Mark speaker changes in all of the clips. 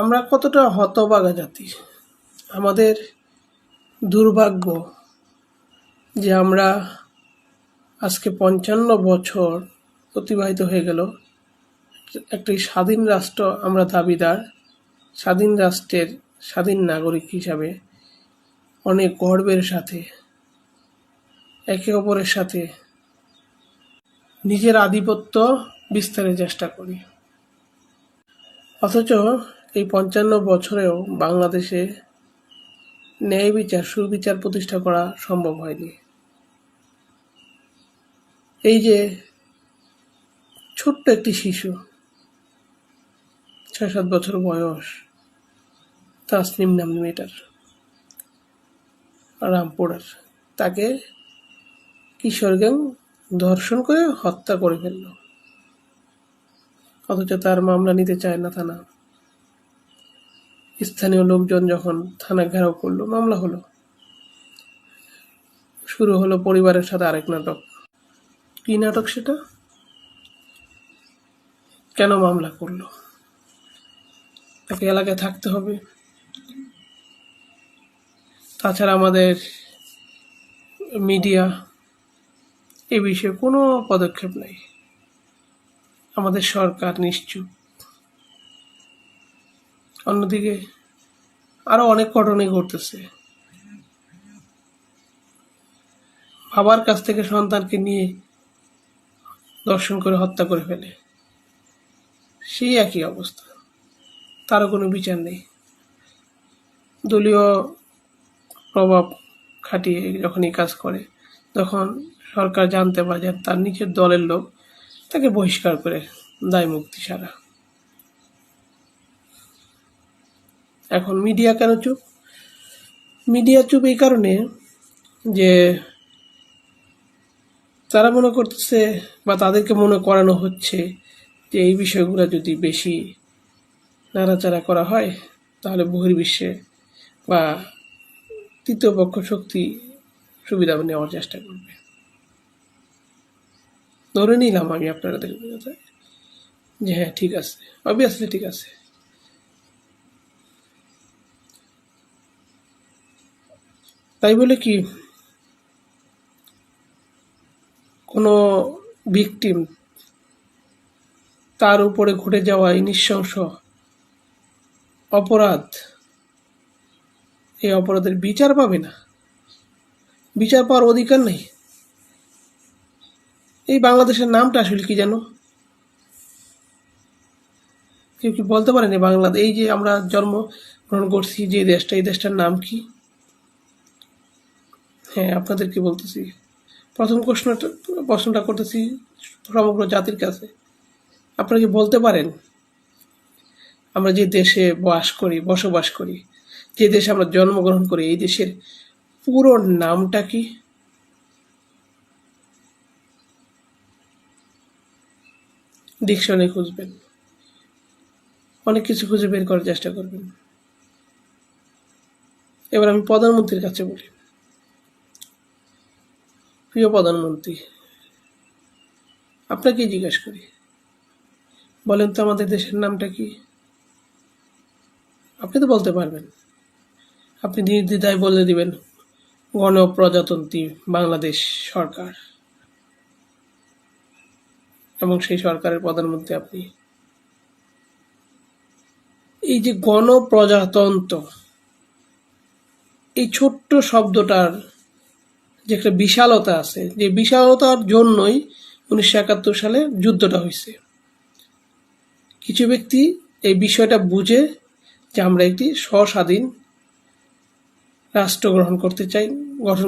Speaker 1: আমরা কতটা হতভাগা জাতি। আমাদের দুর্ভাগ্য যে আমরা আজকে 55 বছর অতিবাহিত হয়ে গেল, একটি স্বাধীন রাষ্ট্র আমরা দাবিদার, স্বাধীন রাষ্ট্রের স্বাধীন নাগরিক হিসাবে অনেক গর্বের সাথে একে অপরের সাথে নিজের আধিপত্য বিস্তারের চেষ্টা করি। অথচ এই 55 বছরেও বাংলাদেশে ন্যায় বিচার, সুবিচার প্রতিষ্ঠা করা সম্ভব হয়নি। এই যে ছোট্ট একটি শিশু, 6-7 বছর বয়স, তাসনিম নাম মেয়েটার, রামপুরার, তাকে কিশোর গ্যাং ধর্ষণ করে হত্যা করে ফেলল। অথচ তার মামলা নিতে চায় না থানা। স্থানীয় লোকজন যখন থানা ঘেরাও করলো, মামলা হলো। শুরু হলো পরিবারের সাথে আরেক নাটক। কি নাটক সেটা? কেন মামলা করলো? তাকে এলাকায় থাকতে হবে। তাছাড়া আমাদের মিডিয়া এ বিষয়ে কোনো পদক্ষেপ নেই। আমাদের সরকার নিশ্চুপ। অন্যদিকে আরো অনেক ঘটনাই ঘটতেছে। বাবার কাছ থেকে সন্তানকে নিয়ে ধর্ষণ করে হত্যা করে ফেলে, সেই একই অবস্থা, তারও কোনো বিচার নেই। দলীয় প্রভাব খাটিয়ে যখন এই কাজ করে, তখন সরকার জানতে পারে যে তার নিজের দলের লোক, তাকে বহিষ্কার করে দায় মুক্তি ছাড়া। এখন মিডিয়া কেন চুপ? মিডিয়া চুপ এই কারণে যে তারা মনে করতেছে, বা তাদেরকে মনে করানো হচ্ছে যে এই বিষয়গুলো যদি বেশি নাড়াচাড়া করা হয়, তাহলে বহির্বিশ্বে বা তৃতীয় পক্ষ শক্তি সুবিধা নেওয়ার চেষ্টা করবে। ধরে নিলাম আমি আপনাদের যে হ্যাঁ ঠিক আছে, অবভিয়াসলি ঠিক আছে। তাই বলে কি কোনো ভিকটিম, তার উপরে ঘটে যাওয়া এই নৃশংস অপরাধ, এই অপরাধের বিচার পাবে না? বিচার পাওয়ার অধিকার নেই? এই বাংলাদেশের নামটা আসলে কি জানো? কেউ কি বলতে পারেন বাংলাদেশ, এই যে আমরা জন্মগ্রহণ করছি যে দেশটা, এই দেশটার নাম কি? হ্যাঁ, আপনাদেরকে বলতেছি, প্রথম প্রশ্নটা করতেছি সমগ্র জাতির কাছে। আপনারা কি বলতে পারেন আমরা যে দেশে বসবাস করি, যে দেশে আমরা জন্মগ্রহণ করি, এই দেশের পুরো নামটা কি? ডিকশনারি খুঁজবেন, অনেক কিছু খুঁজে বের করার চেষ্টা করবেন। এবার আমি প্রধানমন্ত্রীর কাছে বলি, প্রিয় প্রধানমন্ত্রী, আপনাকেই জিজ্ঞেস করি, বলেন তো আমাদের দেশের নামটা কি? আপনি তো বলতে পারবেন। আপনি নির্দ্বিধায় বলে দিবেন গণপ্রজাতন্ত্রী বাংলাদেশ সরকার, এবং সেই সরকারের প্রধানমন্ত্রী আপনি। এই যে গণপ্রজাতন্ত্র, এই ছোট্ট শব্দটার যে একটা বিশালতা আছে, যে বিশালতার জন্যই 1971 সালে যুদ্ধটা হয়েছে। কিছু ব্যক্তি এই বিষয়টা বুঝে যে আমরা একটি স্বস্বাধীন রাষ্ট্র গঠন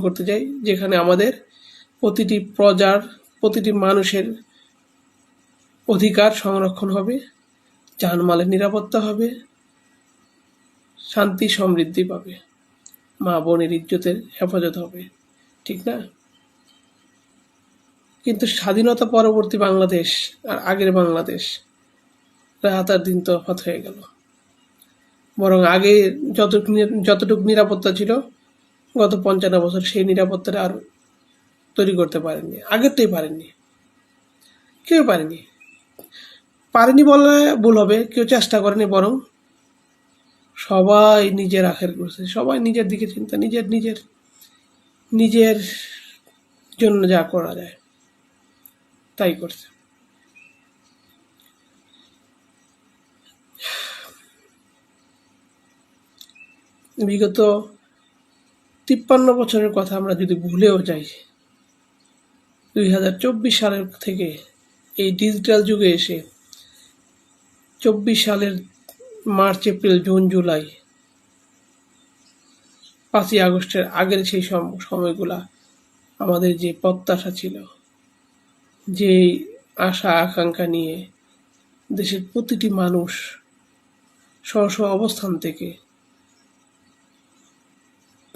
Speaker 1: করতে চাই, যেখানে আমাদের প্রতিটি প্রজার, প্রতিটি মানুষের অধিকার সংরক্ষণ হবে, জানমালের নিরাপত্তা হবে, শান্তি সমৃদ্ধি পাবে, মা বোনের ইজ্জতের হেফাজত হবে, ঠিক না? কিন্তু স্বাধীনতা পরবর্তী বাংলাদেশ আর আগের বাংলাদেশ রাত আর দিন তফাৎ হয়ে গেল। বরং আগে যতটুকু নিরাপত্তা ছিল, গত 55 বছর সেই নিরাপত্তাটা আর তৈরি করতে পারেননি। আগেরটাই পারেননি, কেউ পারেনি বললে ভুল হবে, কেউ চেষ্টা করেনি, বরং সবাই নিজের আখের করছে, সবাই নিজের দিকে চিন্তা, নিজের নিজের নিজের জন্য যা করা যায় তাই করছে। বিগত 53 বছরের কথা আমরা যদি ভুলেও যাই, 2024 সালের থেকে এই ডিজিটাল যুগে এসে 24 সালের মার্চ, এপ্রিল, জুন, জুলাই, 5ই আগস্টের আগের সেই সময়গুলা আমাদের যে প্রত্যাশা ছিল, যে আশা আকাঙ্ক্ষা নিয়ে দেশের প্রতিটি মানুষ স্ব অবস্থান থেকে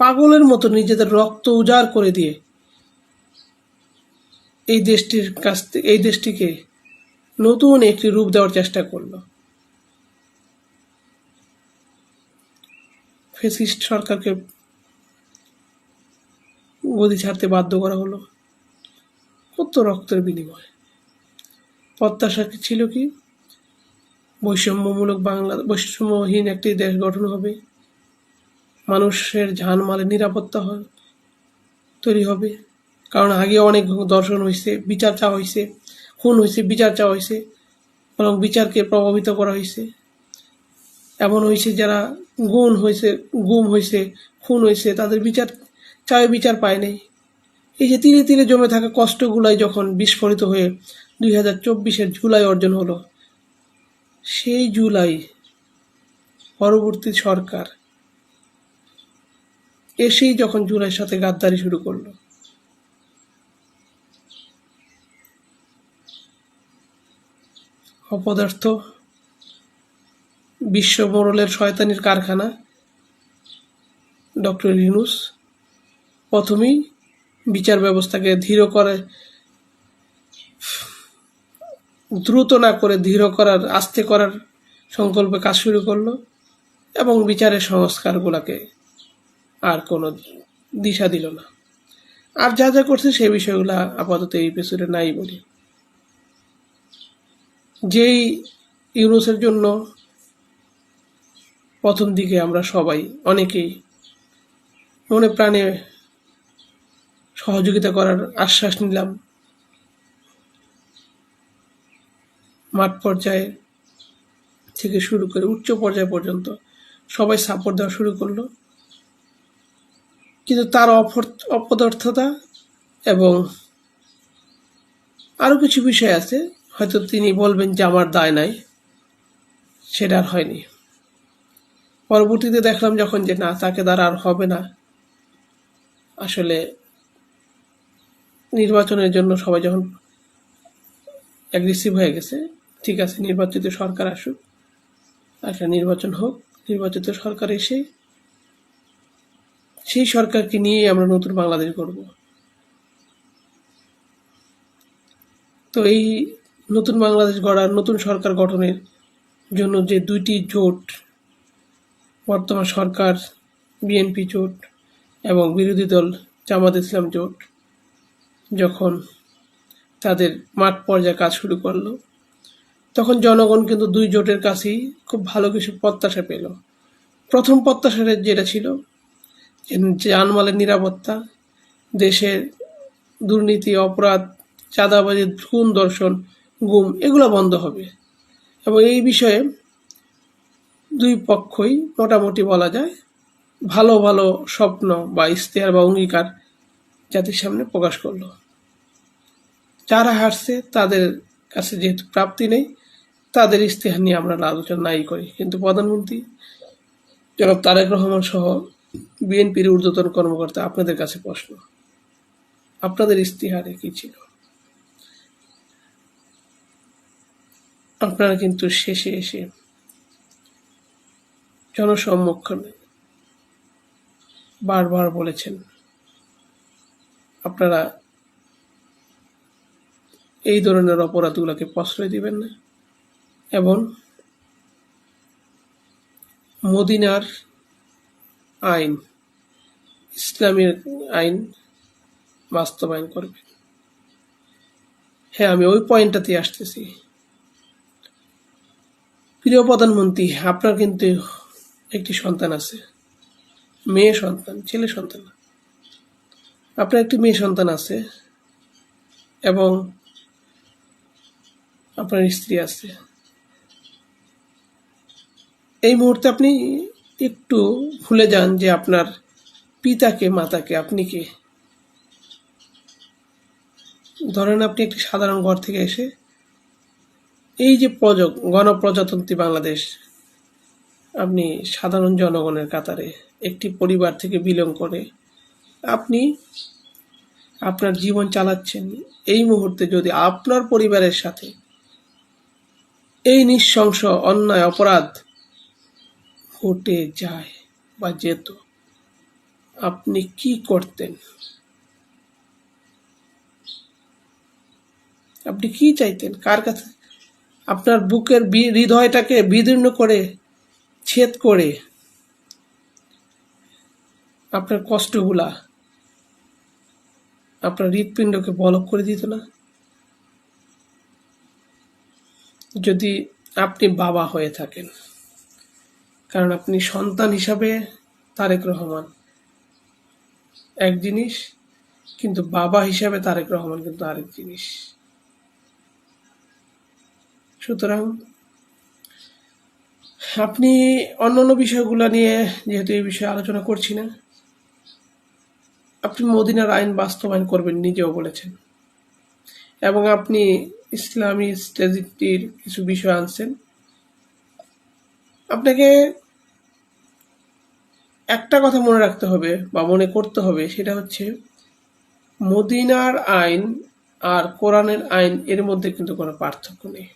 Speaker 1: পাগলের মতো নিজেদের রক্ত উজাড় করে দিয়ে এই দেশটিকে নতুন একটি রূপ দেওয়ার চেষ্টা করলো, ফ্যাসিস্ট সরকারকে গদি ছাড়তে বাধ্য করা হলো। কত রক্তের বিনিময়। প্রত্যাশা ছিল কি, বৈষম্যহীন একটি দেশ গঠন হবে, মানুষের জানমালের নিরাপত্তা তৈরি হবে। কারণ আগে অনেক দর্শন হয়েছে, বিচার চাওয়া হয়েছে, খুন হয়েছে, বিচার চাওয়া হয়েছে, এবং বিচারকে প্রভাবিত করা হয়েছে। এমন হয়েছে যারা গুম হয়েছে, খুন হয়েছে, তাদের বিচার পায় নাই। এই যে তিলে তিলে জমে থাকা কষ্টগুলাই যখন বিস্ফোরিত হয়ে 2024-এর জুলাই অর্জন হলো, সেই জুলাই পরবর্তী সরকার এসেই যখন জুলাইয়ের সাথে গাদ্দারি শুরু করলো, অপদার্থ বিশ্ব মোড়লের শয়তানির কারখানা ডক্টর ইউনূস প্রথমেই বিচার ব্যবস্থাকে দ্রুত না করে ধীর করার, আস্তে করার সংকল্পে কাজ শুরু করলো, এবং বিচারের সংস্কারগুলোকে আর কোনো দিশা দিল না। আর যা যা করছে সেই বিষয়গুলো আপাতত এই এপিসোডে নাই বলি। যেই ইউনূসের জন্য প্রথম দিকে আমরা সবাই অনেকেই মনে প্রাণে সহযোগিতা করার আশ্বাস নিলাম, মাঠ পর্যায়ে থেকে শুরু করে উচ্চ পর্যায় পর্যন্ত সবাই সাপোর্ট দেওয়া শুরু করলো, কিন্তু তার অপদার্থতা এবং আরো কিছু বিষয় আছে, হয়তো তিনি বলবেন যে আমার দায় নাই, সেটা আর হয়নি। পরবর্তীতে দেখলাম যখন যে না, তাকে দ্বারা আর হবে না, আসলে নির্বাচনের জন্য সবাই যখন অ্যাগ্রেসিভ হয়ে গেছে, ঠিক আছে নির্বাচিত সরকার আসুক, একটা নির্বাচন হোক, নির্বাচিত সরকার এসে সেই সরকারকে নিয়ে আমরা নতুন বাংলাদেশ গড়ব। তো এই নতুন বাংলাদেশ গড়ার, নতুন সরকার গঠনের জন্য যে দুইটি জোট, বর্তমান সরকার বিএনপি জোট এবং বিরোধী দল জামাত ইসলাম জোট, যখন তাদের মাঠ পর্যায়ে কাজ শুরু করলো, তখন জনগণ কিন্তু দুই জোটের কাছেই খুব ভালো কিছু প্রত্যাশা পেল। প্রথম প্রত্যাশাটা যেটা ছিল, জানমালের নিরাপত্তা, দেশের দুর্নীতি, অপরাধ, চাঁদাবাজি, খুন, ধর্ষণ, গুম, এগুলো বন্ধ হবে। এবং এই বিষয়ে দুই পক্ষই মোটামুটি বলা যায় ভালো ভালো স্বপ্ন বা ইশতেহার বা অঙ্গীকার জাতির সামনে প্রকাশ করলো। যারা হারছে তাদের কাছে যেহেতু প্রাপ্তি নেই, তাদের ইশতেহার নিয়ে আমরা আলোচনা নাই করি, কিন্তু প্রধানমন্ত্রী জনাব তারেক রহমান সহ বিএনপির ঊর্ধ্বতন কর্মকর্তা, আপনাদের কাছে প্রশ্ন, আপনাদের ইশতেহারে কি ছিল? আপনারা কিন্তু শেষে এসে জনসম্মুখে বারবার বলেছেন আপনারা এই ধরনের অপরাধগুলোকে প্রশ্রয় দিবেন না, এবং মদিনার আইন, ইসলামের আইন বাস্তবায়ন করবেন। হ্যাঁ, আমি ওই পয়েন্টটাতে আসতেছি। প্রিয় প্রধানমন্ত্রী, আপনার কিন্তু একটি সন্তান আছে, মেয়ে সন্তান, ছেলে সন্তান না। আপনার একটি মেয়ে সন্তান আছে এবং আপনার স্ত্রী আছে। এই মুহূর্তে আপনি একটু ভুলে যান যে আপনার পিতাকে, মাতাকে, আপনি কে। ধরেন আপনি একটি সাধারণ ঘর থেকে এসে এই যে গণপ্রজাতন্ত্রী বাংলাদেশ, আপনি সাধারণ জনগণের কাতারে একটি পরিবার থেকে বিলং করে আপনি আপনার জীবন চালাচ্ছেন। এই মুহূর্তে যদি আপনার পরিবারের সাথে এই নৃশংস অন্যায় অপরাধ ঘটে যায় বা যেত, আপনি কি করতেন? আপনি কি চাইতেন? কার কাছে? আপনার বুকের হৃদয়টাকে বিদীর্ণ করে, ছেদ করে আপনার কষ্টগুলা আপনার হৃৎপিণ্ডকে বলক করে দিত না? যদি আপনি বাবা হয়ে থাকেন, কারণ আপনি সন্তান হিসাবে তারেক রহমান এক জিনিস, কিন্তু বাবা হিসাবে তারেক রহমান কিন্তু আরেক জিনিস। সুতরাং আপনি অন্যান্য বিষয়গুলো নিয়ে যেহেতু এই বিষয়ে আলোচনা করছি না, আপনি মদিনার আইন বাস্তবায়ন করবেন নিজেও বলেছেন, এবং আপনি ইসলামী স্ট্র্যাটেজির কিছু বিষয় আনছেন। আপনাকে একটা কথা মনে রাখতে হবে বা মনে করতে হবে, সেটা হচ্ছে মদিনার আইন আর কোরআনের আইন এর মধ্যে কিন্তু কোনো পার্থক্য নেই।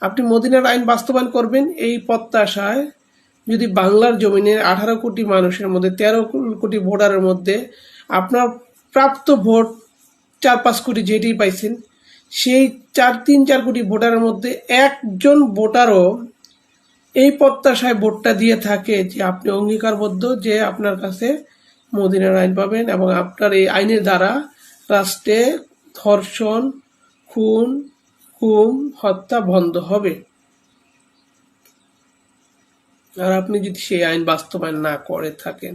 Speaker 1: আপনি মদিনার আইন বাস্তবায়ন করবেন এই প্রত্যাশায় যদি বাংলার জমিনের 18 কোটি মানুষের মধ্যে 13 কোটি ভোটারের মধ্যে আপনার প্রাপ্ত ভোট 4-5 কোটি যেটি পাইছেন, সেই 3-4 কোটি ভোটারের মধ্যে একজন ভোটারও এই প্রত্যাশায় ভোটটা দিয়ে থাকে যে আপনি অঙ্গীকারবদ্ধ যে আপনার কাছে মদিনার আইন পাবেন এবং আপনার এই আইনের দ্বারা রাষ্ট্রে ধর্ষণ, খুন, গুম, হত্যা বন্ধ হবে। আর আপনি যদি সেই আইন বাস্তবায়ন না করে থাকেন,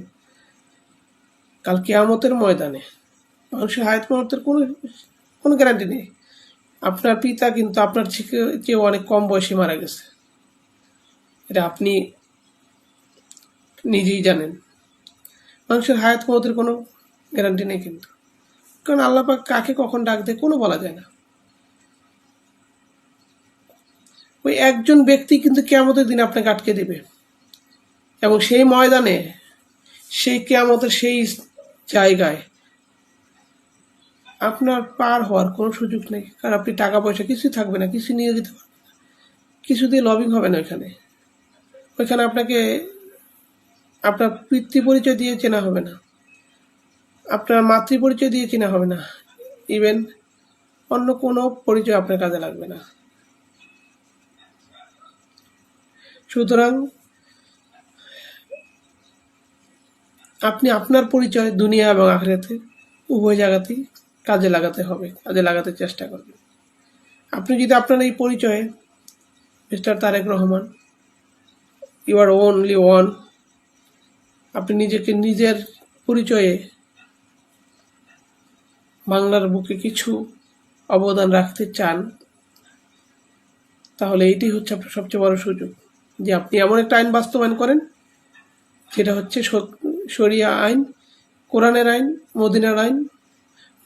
Speaker 1: কাল কিয়ামতের ময়দানে মানুষের হায়াত মরতের কোনো গ্যারান্টি নেই। আপনার পিতা কিন্তু আপনার চেয়ে অনেক কম বয়সে মারা গেছে, এটা আপনি নিজেই জানেন। মানুষের হায়াত মরতের কোনো গ্যারান্টি নেই কিন্তু, কারণ আল্লাহ পাক কাকে কখন ডাক দেয় কোনো বলা যায় না। ওই একজন ব্যক্তি কিন্তু কিয়ামতের দিন আপনাকে আটকে দেবে, এবং সেই ময়দানে, সেই কিয়ামতের সেই জায়গায় আপনার পার হওয়ার কোনো সুযোগ নেই, কারণ আপনি টাকা পয়সা কিছুই থাকবে না, কিছু নিয়ে যেতে পারবেন না, কিছু দিয়ে লবিং হবে না। ওইখানে আপনাকে আপনার পিতৃ পরিচয় দিয়ে চেনা হবে না, আপনার মাতৃ পরিচয় দিয়ে চেনা হবে না, ইভেন অন্য কোনো পরিচয় আপনার কাজে লাগবে না। সুতরাং আপনি আপনার পরিচয় দুনিয়া এবং আখিরাতে উভয় জায়গাতেই কাজে লাগাতে চেষ্টা করবেন। আপনি যদি আপনার এই পরিচয়ে mister Tarek Rahman, you are only one, আপনি নিজেকে নিজের পরিচয়ে বাংলার বুকে কিছু অবদান রাখতে চান, তাহলে এইটি হচ্ছে আপনার সবচেয়ে বড় সুযোগ, যে আপনি এমন একটা আইন বাস্তবায়ন করেন যেটা হচ্ছে শরিয়া আইন, কোরআনের আইন, মদিনার আইন,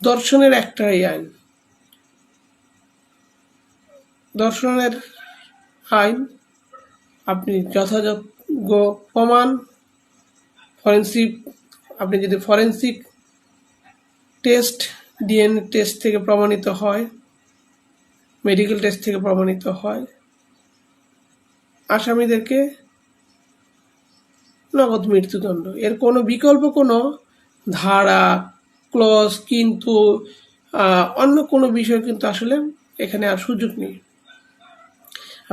Speaker 1: দর্শনের একটাই আইন। দর্শনের আইন আপনি যথাযোগ্য প্রমাণ, আপনি যদি ফরেন্সিক টেস্ট, ডিএনএ টেস্ট থেকে প্রমাণিত হয়, মেডিকেল টেস্ট থেকে প্রমাণিত হয়, আসামিদেরকে নগদ মৃত্যুদণ্ড। এর কোনো বিকল্প কোনো ধারা, ক্লজ, কিন্তু অন্য কোনো বিষয় কিন্তু আসলে এখানে আর সুযোগ নেই।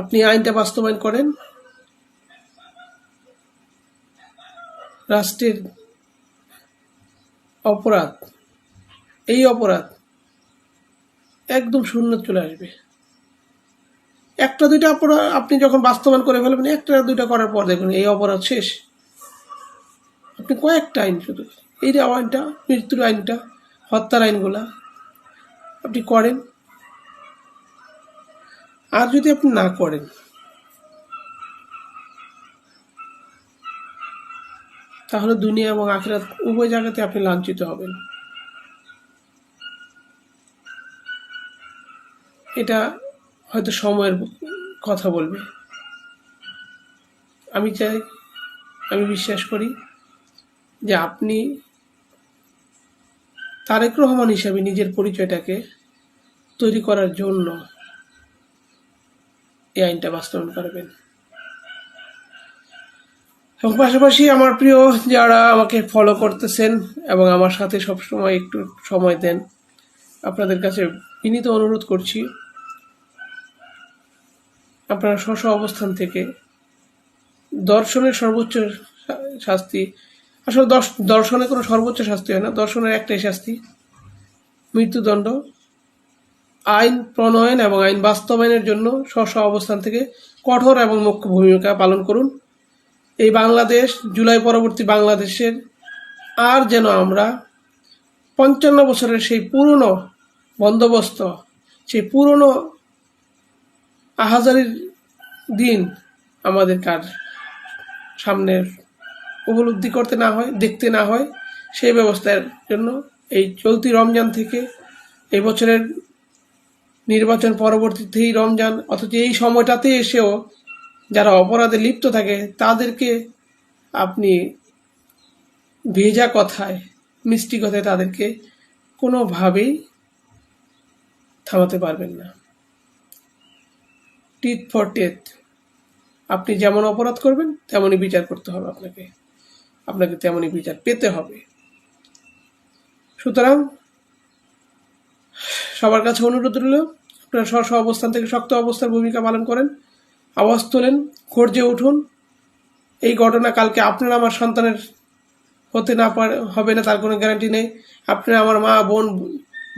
Speaker 1: আপনি আইনটা বাস্তবায়ন করেন, রাষ্ট্রের অপরাধ, এই অপরাধ একদম শূন্য চলে আসবে। একটা দুইটা অপরাধ আপনি যখন বাস্তবায়ন করে ফেলবেন, একটা দুইটা করার পর দেখুন এই অপরাধ শেষ। আপনি কয়েকটা আইন, শুধু এই যে আইনটা, মৃত্যুর আইনটা, হত্যার আইনগুলা আপনি করেন। আর যদি আপনি না করেন, তাহলে দুনিয়া এবং আখিরাত উভয় জায়গাতে আপনি লাঞ্ছিত হবেন। এটা হয়তো সময়ের কথা বলবে। আমি বিশ্বাস করি যে আপনি তারেক রহমান হিসাবে নিজের পরিচয়টাকে তৈরি করার জন্য এই আইনটা বাস্তবায়ন করবেন। এবং পাশাপাশি আমার প্রিয় যারা আমাকে ফলো করতেছেন এবং আমার সাথে সবসময় একটু সময় দেন, আপনাদের কাছে বিনীত অনুরোধ করছি, আপনারা স্ব অবস্থান থেকে দর্শনের সর্বোচ্চ শাস্তি, আসলে দর্শনে কোনো সর্বোচ্চ শাস্তি হয় না, দর্শনের একটাই শাস্তি, মৃত্যুদণ্ড, আইন প্রণয়ন এবং আইন বাস্তবায়নের জন্য স্ব অবস্থান থেকে কঠোর এবং মুখ্য ভূমিকা পালন করুন। এই বাংলাদেশ, জুলাই পরবর্তী বাংলাদেশের আর যেন আমরা 55 বছরের সেই পুরনো বন্দোবস্ত, সেই পুরনো আহাজারির দিন আমাদের কার সামনে উপলব্ধি করতে না হয়, দেখতে না হয়, সেই ব্যবস্থার জন্য এই চলতি রমজান থেকে এই বছরের নির্বাচন পরবর্তীতেই রমজান, অথচ এই সময়টাতে এসেও যারা অপরাধে লিপ্ত থাকে তাদেরকে আপনি ভেজা কথায়, মিষ্টি কথায় তাদেরকে কোনোভাবেই থামাতে পারবেন না। টিথ ফর টেথ, আপনি যেমন অপরাধ করবেন তেমনই বিচার করতে হবে, আপনাকে তেমনই বিচার পেতে হবে। সুতরাং সবার কাছে অনুরোধ রইল, আপনারা স্ব অবস্থান থেকে শক্ত অবস্থার ভূমিকা পালন করেন, আওয়াজ তোলেন, গর্জে উঠুন। এই ঘটনা কালকে আপনার আমার সন্তানের হতে না হবে না তার কোনো গ্যারান্টি নেই, আপনার আমার মা বোন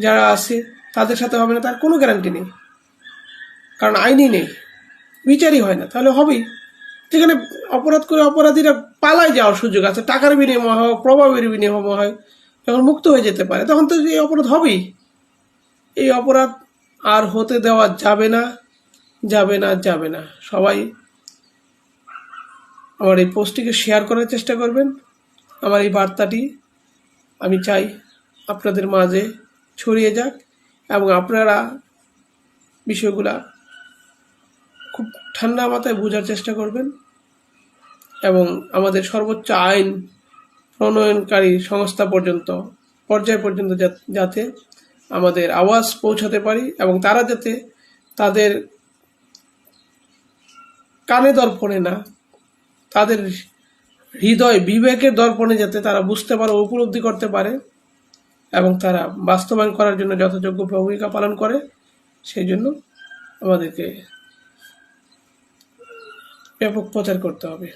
Speaker 1: যারা আছে তাদের সাথে হবে না তার কোনো গ্যারান্টি নেই, কারণ আইনই নেই, বিচারই হয় না। তাহলে হবেই, যেখানে অপরাধ করে অপরাধীরা পালায় যাওয়ার সুযোগ আছে, টাকার বিনিময় হোক, প্রভাবের বিনিময় হয়, যখন মুক্ত হয়ে যেতে পারে তখন তো এই অপরাধ হবেই। এই অপরাধ আর হতে দেওয়া যাবে না, যাবে না, যাবে না। সবাই আমার এই পোস্টটিকে শেয়ার করার চেষ্টা করবেন। আমার এই বার্তাটি আমি চাই আপনাদের মাঝে ছড়িয়ে যাক এবং আপনারা বিষয়গুলা খুব ঠান্ডা মাথায় বোঝার চেষ্টা করবেন এবং আমাদের সর্বোচ্চ আইন প্রণয়নকারী সংস্থা পর্যায় পর্যন্ত যাতে আমাদের আওয়াজ পৌঁছাতে পারি এবং তারা যাতে তাদের কানে দর্পণে না, তাদের হৃদয় বিবেকের দর্পণে যাতে তারা বুঝতে পারে, উপলব্ধি করতে পারে এবং তারা বাস্তবায়ন করার জন্য যথাযোগ্য ভূমিকা পালন করে, সেই জন্য আমাদেরকে ব্যাপক প্রচার করতে হবে।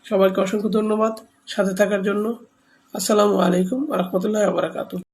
Speaker 1: সবাইকে অসংখ্য ধন্যবাদ সাথে থাকার জন্য। আসসালামু আলাইকুম ওয়া রাহমাতুল্লাহি ওয়া বারাকাতুহু।